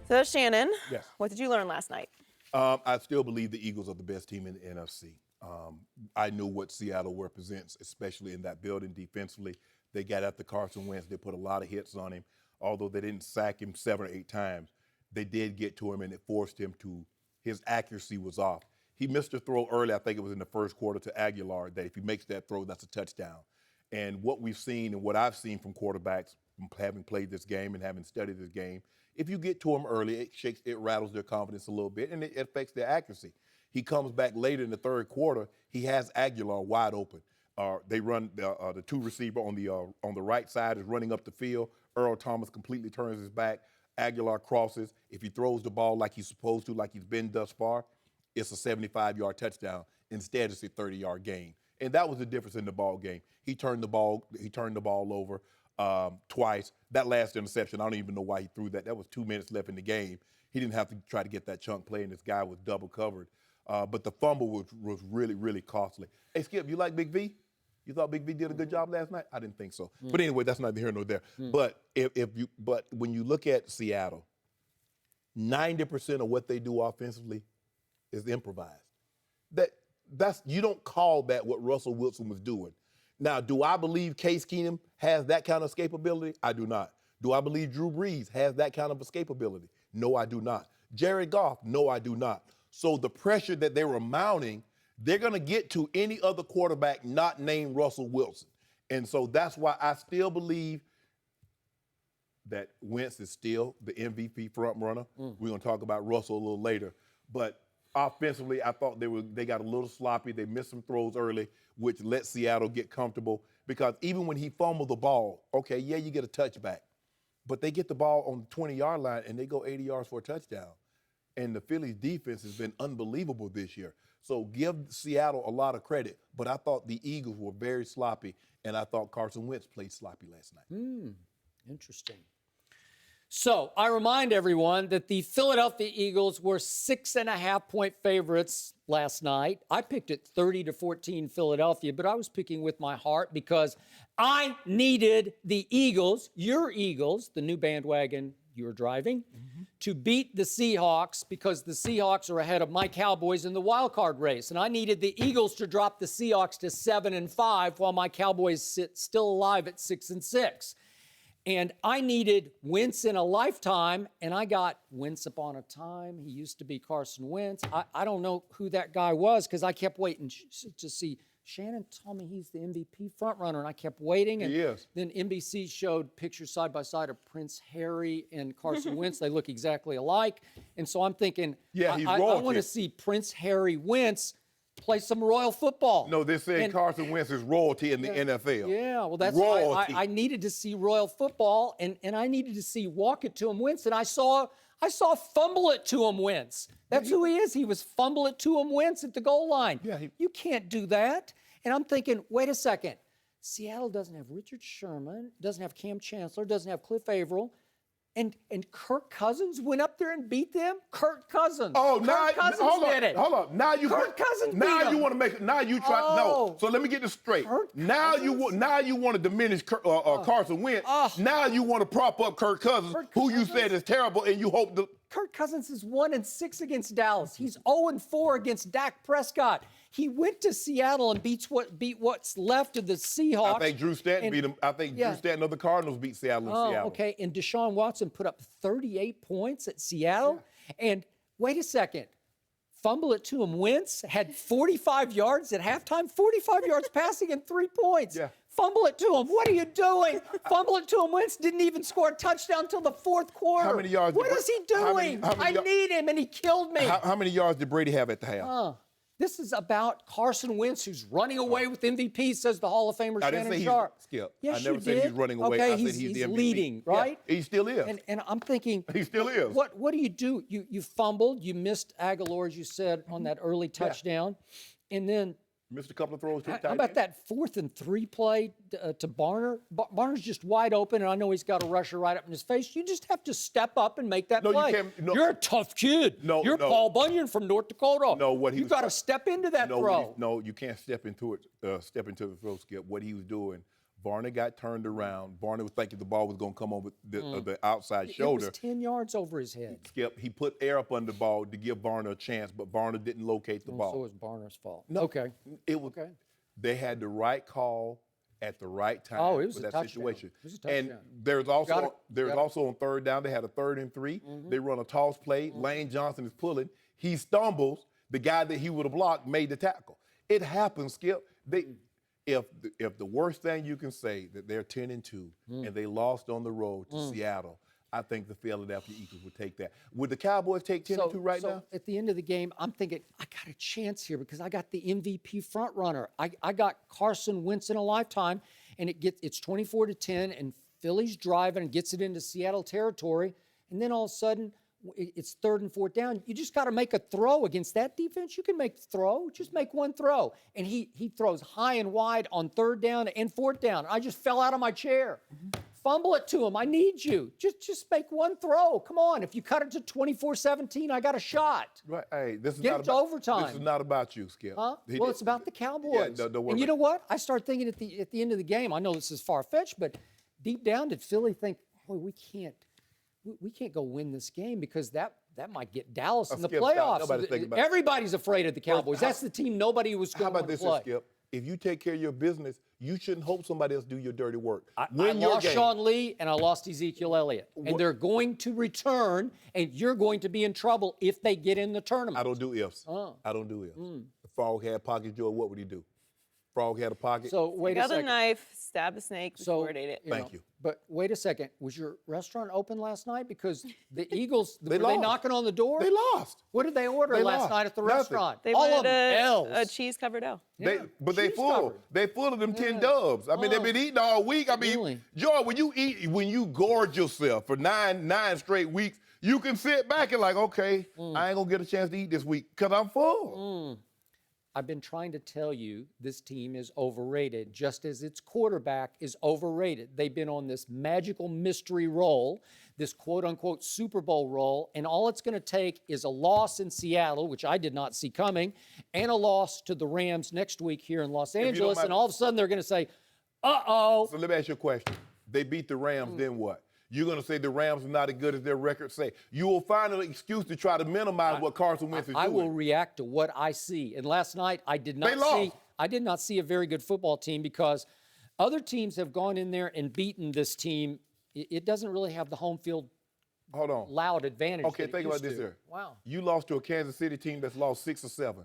So, Shannon, Yes. what did you learn last night? I still believe the Eagles are the best team in the NFC. I knew what Seattle represents, especially in that building defensively. They got after Carson Wentz. They put a lot of hits on him. Although they didn't sack him 7 or 8 times, they did get to him, and it forced him to – his accuracy was off. He missed a throw early, I think it was in the first quarter, to Aguilar, that if he makes that throw, that's a touchdown. And what we've seen and what I've seen from quarterbacks, from having played this game and having studied this game, if you get to them early, it rattles their confidence a little bit, and it affects their accuracy. He comes back later in the third quarter. He has Aguilar wide open. They run the two receiver on the right side is running up the field. Earl Thomas completely turns his back. Aguilar crosses. If he throws the ball like he's supposed to, like he's been thus far, it's a 75-yard touchdown. Instead, it's a 30-yard gain. And that was the difference in the ball game. He turned the ball over twice. That last interception, I don't even know why he threw that. That was 2 minutes left in the game. He didn't have to try to get that chunk play, and this guy was double covered. But the fumble was really, really costly. Hey, Skip, you like Big V? You thought Big V did a good job last night? I didn't think so. But anyway, that's neither here nor there. But but when you look at Seattle, 90% of what they do offensively is improvised. You don't call that what Russell Wilson was doing. Now, do I believe Case Keenum has that kind of escapability? I do not. Do I believe Drew Brees has that kind of escapability? No, I do not. Jared Goff? No, I do not. So the pressure that they were mounting, they're going to get to any other quarterback not named Russell Wilson. And so that's why I still believe that Wentz is still the MVP front runner. We're going to talk about Russell a little later. But offensively, I thought they got a little sloppy. They missed some throws early, which let Seattle get comfortable. Because even when he fumbled the ball, okay, yeah, you get a touchback. But they get the ball on the 20-yard line, and they go 80 yards for a touchdown. And the Phillies' defense has been unbelievable this year. So give Seattle a lot of credit. But I thought the Eagles were very sloppy, and I thought Carson Wentz played sloppy last night. Interesting. So I remind everyone that the Philadelphia Eagles were 6.5-point favorites last night. I picked it 30-14 Philadelphia, but I was picking with my heart because I needed the Eagles, your Eagles, the new bandwagon you're driving, to beat the Seahawks because the Seahawks are ahead of my Cowboys in the wild card race. And I needed the Eagles to drop the Seahawks to 7-5 while my Cowboys sit still alive at 6-6. And I needed Wentz in a lifetime, and I got Wentz upon a time. He used to be Carson Wentz. I don't know who that guy was because I kept waiting to see. Shannon told me he's the MVP frontrunner, and I kept waiting. And He is. Then NBC showed pictures side by side of Prince Harry and Carson Wentz. They look exactly alike. And so I'm thinking, Yeah, he's I royalty. want to see Prince Harry Wentz play some royal football. No, they're saying Carson Wentz is royalty in the NFL. Yeah, well, that's royalty. I needed to see royal football, and I needed to see walk it to him Wentz, and I saw fumble it to him Wentz. That's who he is. He was fumble it to him Wentz at the goal line. Yeah, you can't do that. And I'm thinking, wait a second. Seattle doesn't have Richard Sherman, doesn't have Cam Chancellor, doesn't have Cliff Averill. And Kirk Cousins went up there and beat them? Kirk Cousins. Oh, Kirk Cousins did it. Hold on. Now you Kirk Cousins beat now him. you want to make it. Now you try. No. So let me get this straight. Now you want to diminish Carson Wentz. Now you want to prop up Kirk Cousins, who you said is terrible, and you hope the. Kirk Cousins is 1-6 against Dallas. He's 0-4 against Dak Prescott. He went to Seattle and beat what's left of the Seahawks. I think Drew Stanton beat him. I think Drew Stanton of the Cardinals beat Seattle in Seattle. Okay. And Deshaun Watson put up 38 points at Seattle. Yeah. And wait a second. Fumble it to him. Wentz had 45 yards at halftime, 45 yards passing and 3 points. Yeah. Fumble it to him. What are you doing? Fumble it to him. Wentz didn't even score a touchdown until the fourth quarter. How many yards? What is he doing? I need him, and he killed me. How many yards did Brady have at the half? This is about Carson Wentz, who's running away with MVP, says the Hall of Famer Shannon Sharpe. Skip. Yes, I never said he's running away. Okay, I said he's the MVP. Leading, right? Yeah, he still is. And I'm thinking, he still is. What do? You fumbled. You missed Aguilar, as you said, on that early touchdown, and then missed a couple of throws. How about that 4th and 3 play to Barner? Barner's just wide open, and I know he's got a rusher right up in his face. You just have to step up and make that play. You can't. No. You're a tough kid. You're Paul Bunyan from North Dakota. No, you got to step into that throw. No, you can't step into it. Step into the throw, Skip. What he was doing, Varner got turned around. Varner was thinking the ball was going to come over the outside It shoulder. was 10 yards over his head. Skip, he put air up on the ball to give Varner a chance, but Varner didn't locate the ball. So it was Barner's fault. No, Okay. It was. Okay. They had the right call at the right time Oh, it was for a that touchdown. situation. It was a touchdown. And there's also Got it. also on third down, they had a 3rd and 3. They run a toss play. Lane Johnson is pulling. He stumbles. The guy that he would have blocked made the tackle. It happens, Skip. If the worst thing you can say that they're 10-2 and they lost on the road to Seattle, I think the Philadelphia Eagles would take that. Would the Cowboys take 10-2 right now? At the end of the game, I'm thinking, I got a chance here because I got the MVP front runner. I got Carson Wentz in a lifetime, and it's 24-10, and Philly's driving and gets it into Seattle territory, and then all of a sudden, it's 3rd and 4th down. You just got to make a throw against that defense. You can make the throw. Just make one throw. And he throws high and wide on 3rd down and 4th down. I just fell out of my chair. Fumble it to him. I need you. Just make one throw. Come on. If you cut it to 24-17, I got a shot. Right. Hey, this is Get not it to about overtime. This is not about you, Skip. Huh? Well, it's about the Cowboys. Yeah, don't worry and you about know what? I start thinking at the end of the game, I know this is far-fetched, but deep down, did Philly think, boy, we can't go win this game because that might get Dallas in the Skip, stop. playoffs. Nobody's thinking about- Everybody's afraid of the Cowboys. how- That's the team nobody was How going about to this, play. Skip? If you take care of your business, you shouldn't hope somebody else do your dirty work. I Win your lost game. Sean Lee and I lost Ezekiel Elliott. And they're going to return, and you're going to be in trouble if they get in the tournament. I don't do ifs. I don't do ifs. If Frog had pockets, Joe, what would he do? Frog had a pocket. So wait a Got a second. knife, stabbed the snake before it ate it. Thank you. But wait a second. Was your restaurant open last night? Because the Eagles, were they lost. knocking on the door? They lost. What did they order They last lost. night at the Nothing. restaurant? They All of wanted them L's. a cheese-covered L. Yeah, But they cheese full. covered. They full of them 10 dubs. I mean, they've been eating all week. I mean, Really? Joy, when you gorge yourself for nine straight weeks, you can sit back and like, okay, I ain't gonna get a chance to eat this week because I'm full. I've been trying to tell you this team is overrated, just as its quarterback is overrated. They've been on this magical mystery roll, this quote-unquote Super Bowl roll, and all it's going to take is a loss in Seattle, which I did not see coming, and a loss to the Rams next week here in Los Angeles, mind- and all of a sudden they're going to say, uh-oh. So let me ask you a question. They beat the Rams, then what? You're going to say the Rams are not as good as their record say. You will find an excuse to try to minimize what Carson Wentz is I doing. will react to what I see. And last night I did not see a very good football team because other teams have gone in there and beaten this team. It doesn't really have the home field Hold on. loud advantage. Okay, that it think about used this to. here. Wow. You lost to a Kansas City team that's lost 6 or 7.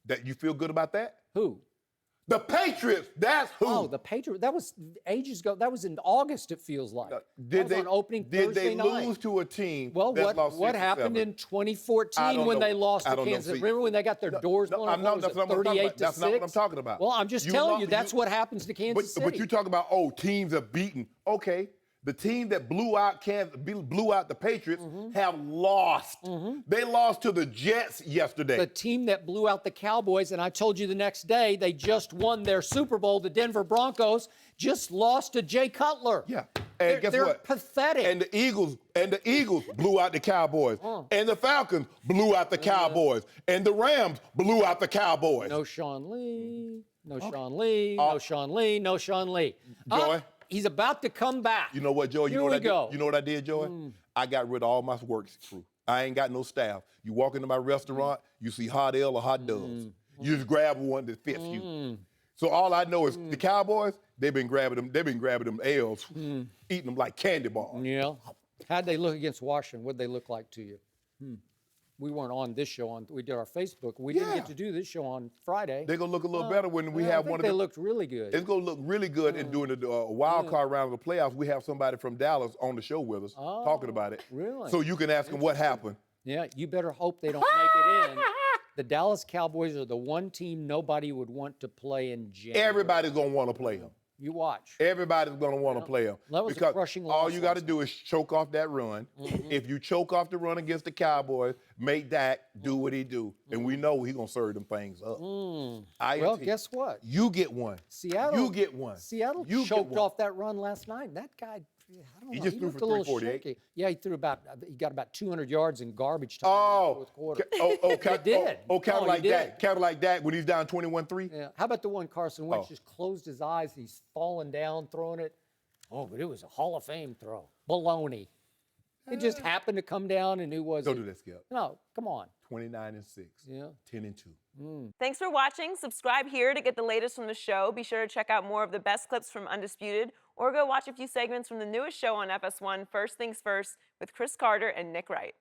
That you feel good about that? Who? The Patriots. That's who. Oh, the Patriots. That was ages ago. That was in August, it feels like. Did That they was on opening did Thursday they night. lose to a team Well, that lost 6 what or happened 7? in 2014 I don't when know. they lost I to don't know. Kansas? See, Remember when they got their doors blown I'm off? not, What was it, 38 to 6? That's not what I'm talking about. Well, I'm just telling you, that's what happens to Kansas City. But you talk about, teams are beaten. Okay, the team that blew out the Patriots have lost. They lost to the Jets yesterday. The team that blew out the Cowboys, and I told you the next day, they just won their Super Bowl. The Denver Broncos just lost to Jay Cutler. Yeah. And guess they're what? pathetic. And the Eagles blew out the Cowboys. And the Falcons blew out the Cowboys. And the Rams blew out the Cowboys. No Sean Lee. No Sean Lee. No Sean Lee. No Sean Lee. Joy? He's about to come back. You know what, Joy? Here we go. You know what I did, Joy? I got rid of all my work crew. I ain't got no staff. You walk into my restaurant, you see hot ale or hot doves. You just grab one that fits you. So all I know is the Cowboys, they've been grabbing them L's, eating them like candy bars. Yeah. How'd they look against Washington? What'd they look like to you? We weren't on this show. We did our Facebook. We didn't get to do this show on Friday. They're gonna look a little better when we have one of They them. looked really good. It's gonna look really good in doing the wild card round of the playoffs. We have somebody from Dallas on the show with us talking about it. Really? So you can ask them what happened. Yeah, you better hope they don't make it in. The Dallas Cowboys are the one team nobody would want to play in January. Everybody's gonna want to play them. You watch. Everybody's going to want to play them. That was a because crushing all loss you got to last do is choke off that run. If you choke off the run against the Cowboys, make Dak do what he do. And we know he's going to serve them things up. Well, guess what? You get one. Seattle. You get one. Seattle You get choked one. off that run last night. That guy, I don't He know. just threw looked for a little 348. shaky. Yeah, he got about 200 yards in garbage time in the Oh, fourth quarter. did. Kind No, of he like did. that. Kind of like that when he's down 21-3. Yeah. How about the one Carson Wentz Oh. just closed his eyes and he's falling down, throwing it? Oh, but it was a Hall of Fame throw. Baloney. It just happened to come down, and who was Don't it? do that, Skip. No, come on. 29-6. Yeah. 10-2. Thanks for watching. Subscribe here to get the latest from the show. Be sure to check out more of the best clips from Undisputed, or go watch a few segments from the newest show on FS1, First Things First, with Chris Carter and Nick Wright.